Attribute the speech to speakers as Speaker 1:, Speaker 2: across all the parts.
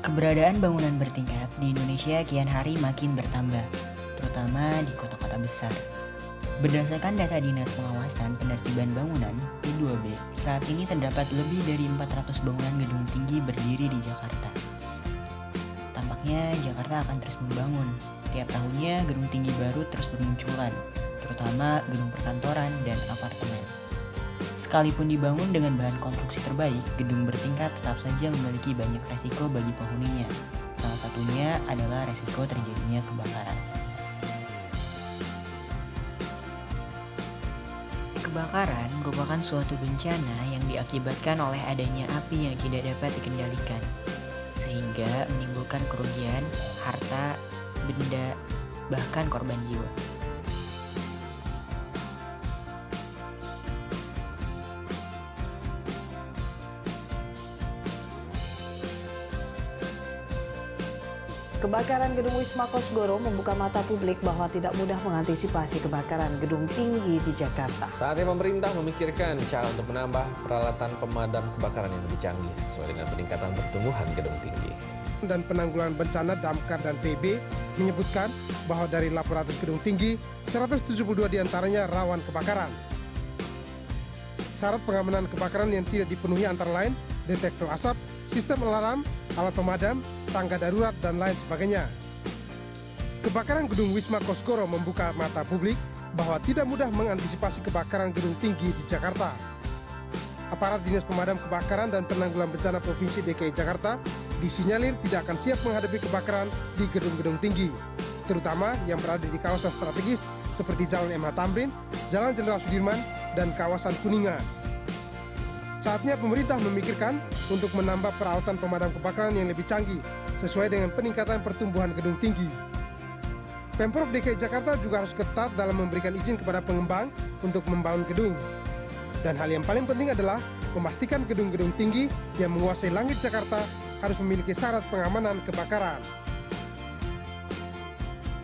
Speaker 1: Keberadaan bangunan bertingkat di Indonesia kian hari makin bertambah, terutama di kota-kota besar. Berdasarkan data Dinas Pengawasan Penertiban Bangunan (P2B), saat ini terdapat lebih dari 400 bangunan gedung tinggi berdiri di Jakarta. Tampaknya Jakarta akan terus membangun. Tiap tahunnya gedung tinggi baru terus bermunculan, terutama gedung perkantoran dan apartemen. Sekalipun dibangun dengan bahan konstruksi terbaik, gedung bertingkat tetap saja memiliki banyak resiko bagi penghuninya. Salah satunya adalah resiko terjadinya kebakaran. Kebakaran merupakan suatu bencana yang diakibatkan oleh adanya api yang tidak dapat dikendalikan, sehingga menimbulkan kerugian, harta, benda, bahkan korban jiwa.
Speaker 2: Kebakaran gedung Wisma Kosgoro membuka mata publik bahwa tidak mudah mengantisipasi kebakaran gedung tinggi di Jakarta.
Speaker 3: Saatnya pemerintah memikirkan cara untuk menambah peralatan pemadam kebakaran yang lebih canggih sesuai dengan peningkatan pertumbuhan gedung tinggi.
Speaker 4: Dan penanggulangan bencana Damkar dan PB menyebutkan bahwa dari 800 gedung tinggi, 172 diantaranya rawan kebakaran. Syarat pengamanan kebakaran yang tidak dipenuhi antara lain detektor asap, sistem alarm, alat pemadam, tangga darurat, dan lain sebagainya. Kebakaran gedung Wisma Kosgoro membuka mata publik bahwa tidak mudah mengantisipasi kebakaran gedung tinggi di Jakarta. Aparat Dinas Pemadam Kebakaran dan Penanggulangan Bencana Provinsi DKI Jakarta disinyalir tidak akan siap menghadapi kebakaran di gedung-gedung tinggi, terutama yang berada di kawasan strategis seperti Jalan MH Tamrin, Jalan Jenderal Sudirman, dan kawasan Kuningan. Saatnya pemerintah memikirkan untuk menambah peralatan pemadam kebakaran yang lebih canggih sesuai dengan peningkatan pertumbuhan gedung tinggi. Pemprov DKI Jakarta juga harus ketat dalam memberikan izin kepada pengembang untuk membangun gedung. Dan hal yang paling penting adalah memastikan gedung-gedung tinggi yang menguasai langit Jakarta harus memiliki syarat pengamanan kebakaran.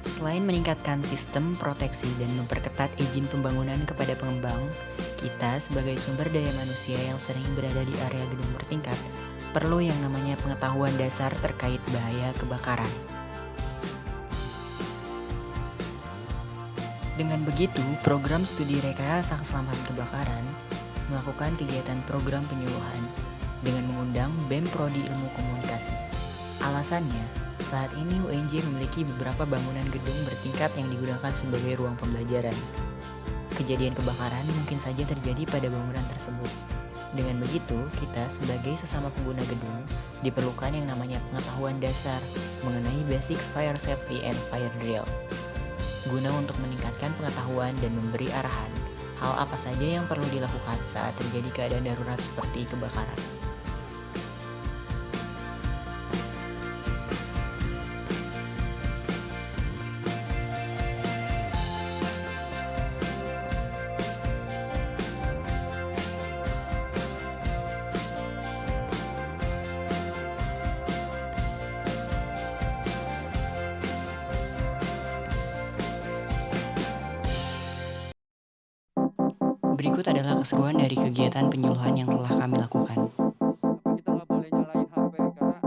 Speaker 1: Selain meningkatkan sistem proteksi dan memperketat izin pembangunan kepada pengembang, kita sebagai sumber daya manusia yang sering berada di area gedung bertingkat perlu yang namanya pengetahuan dasar terkait bahaya kebakaran. Dengan begitu, program studi rekayasa keselamatan kebakaran melakukan kegiatan program penyuluhan dengan mengundang BEM Prodi Ilmu Komunikasi. Alasannya, saat ini UNJ memiliki beberapa bangunan gedung bertingkat yang digunakan sebagai ruang pembelajaran. Kejadian kebakaran mungkin saja terjadi pada bangunan tersebut. Dengan begitu, kita sebagai sesama pengguna gedung diperlukan yang namanya pengetahuan dasar mengenai basic fire safety and fire drill, guna untuk meningkatkan pengetahuan dan memberi arahan hal apa saja yang perlu dilakukan saat terjadi keadaan darurat seperti kebakaran. Berikut adalah keseruan dari kegiatan penyuluhan yang telah kami lakukan.
Speaker 5: Kita nggak boleh nyalain HP karena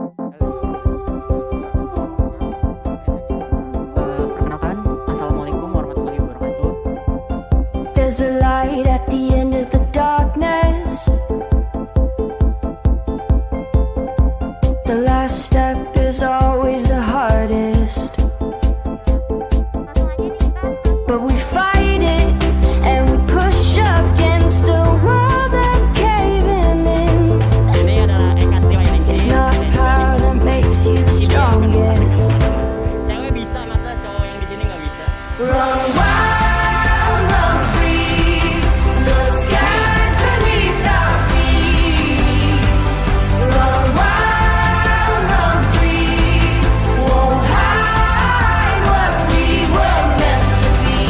Speaker 1: Perkenalkan, Assalamualaikum warahmatullahi wabarakatuh.
Speaker 6: There's a light at the end of the darkness. The last step is always the hardest. But we fight it and we push against a wall that's caving in. It's not power that makes you the strongest.
Speaker 7: Cewek bisa, masa cowok yang di sini nggak bisa?
Speaker 6: Run wild, run free. The skies beneath our feet. Run wild, run free. Won't hide what we were meant to be.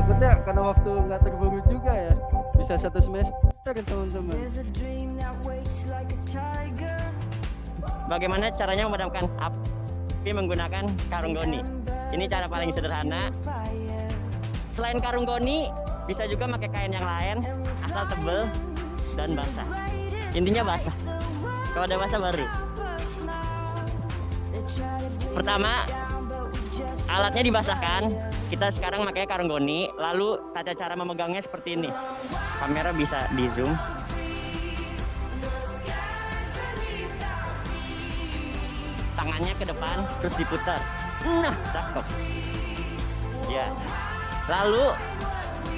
Speaker 5: takutnya karena waktu nggak terburu juga ya, bisa 1 semester teman-teman.
Speaker 6: There's a dream that waits like a tiger.
Speaker 7: Bagaimana caranya memadamkan api menggunakan karung goni? Ini cara paling sederhana. Selain karung goni, bisa juga pakai kain yang lain, asal tebel dan basah. Intinya basah. Kalau dewasa baru. Pertama, alatnya dibasahkan. Kita sekarang pakai karung goni. Lalu tata cara memegangnya seperti ini. Kamera bisa di zoom. Tangannya ke depan, terus diputar. Nah, cakep. Ya. Lalu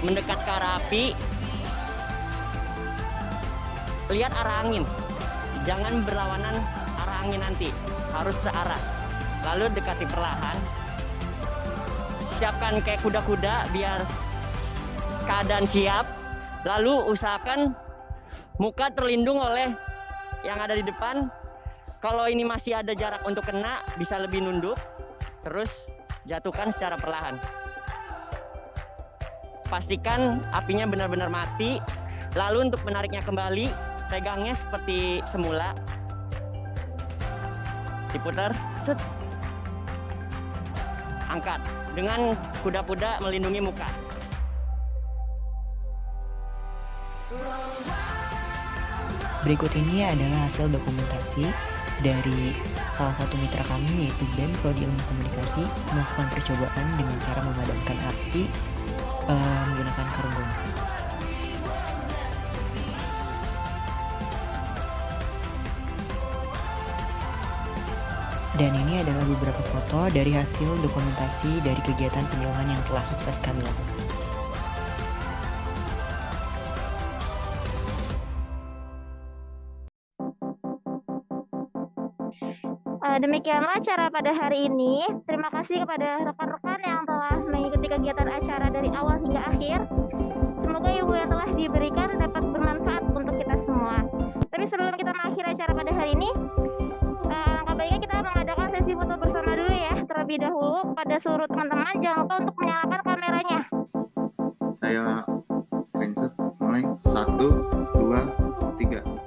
Speaker 7: mendekat ke arah api. Lihat arah angin. Jangan berlawanan arah angin nanti. Harus searah. Lalu dekati perlahan. Siapkan kayak kuda-kuda biar keadaan siap. Lalu usahakan muka terlindung oleh yang ada di depan. Kalau ini masih ada jarak untuk kena, bisa lebih nunduk. Terus jatuhkan secara perlahan. Pastikan apinya benar-benar mati. Lalu untuk menariknya kembali, pegangnya seperti semula. Diputar, set. Angkat. Dengan kuda-kuda melindungi muka.
Speaker 1: Berikut ini adalah hasil dokumentasi dari salah satu mitra kami yaitu BEM Prodi Ilmu Komunikasi melakukan percobaan dengan cara memadamkan api menggunakan karung goni. Dan ini adalah beberapa foto dari hasil dokumentasi dari kegiatan penyuluhan yang telah sukses kami lakukan.
Speaker 8: Demikianlah acara pada hari ini. Terima kasih kepada rekan-rekan yang telah mengikuti kegiatan acara dari awal hingga akhir. Semoga ilmu yang telah diberikan dapat bermanfaat untuk kita semua. Tapi sebelum kita mengakhiri acara pada hari ini, alangkah baiknya kita mengadakan sesi foto bersama dulu ya. Terlebih dahulu kepada seluruh teman-teman jangan lupa untuk menyalakan kameranya.
Speaker 9: Saya screenshot mulai 1, 2, 3.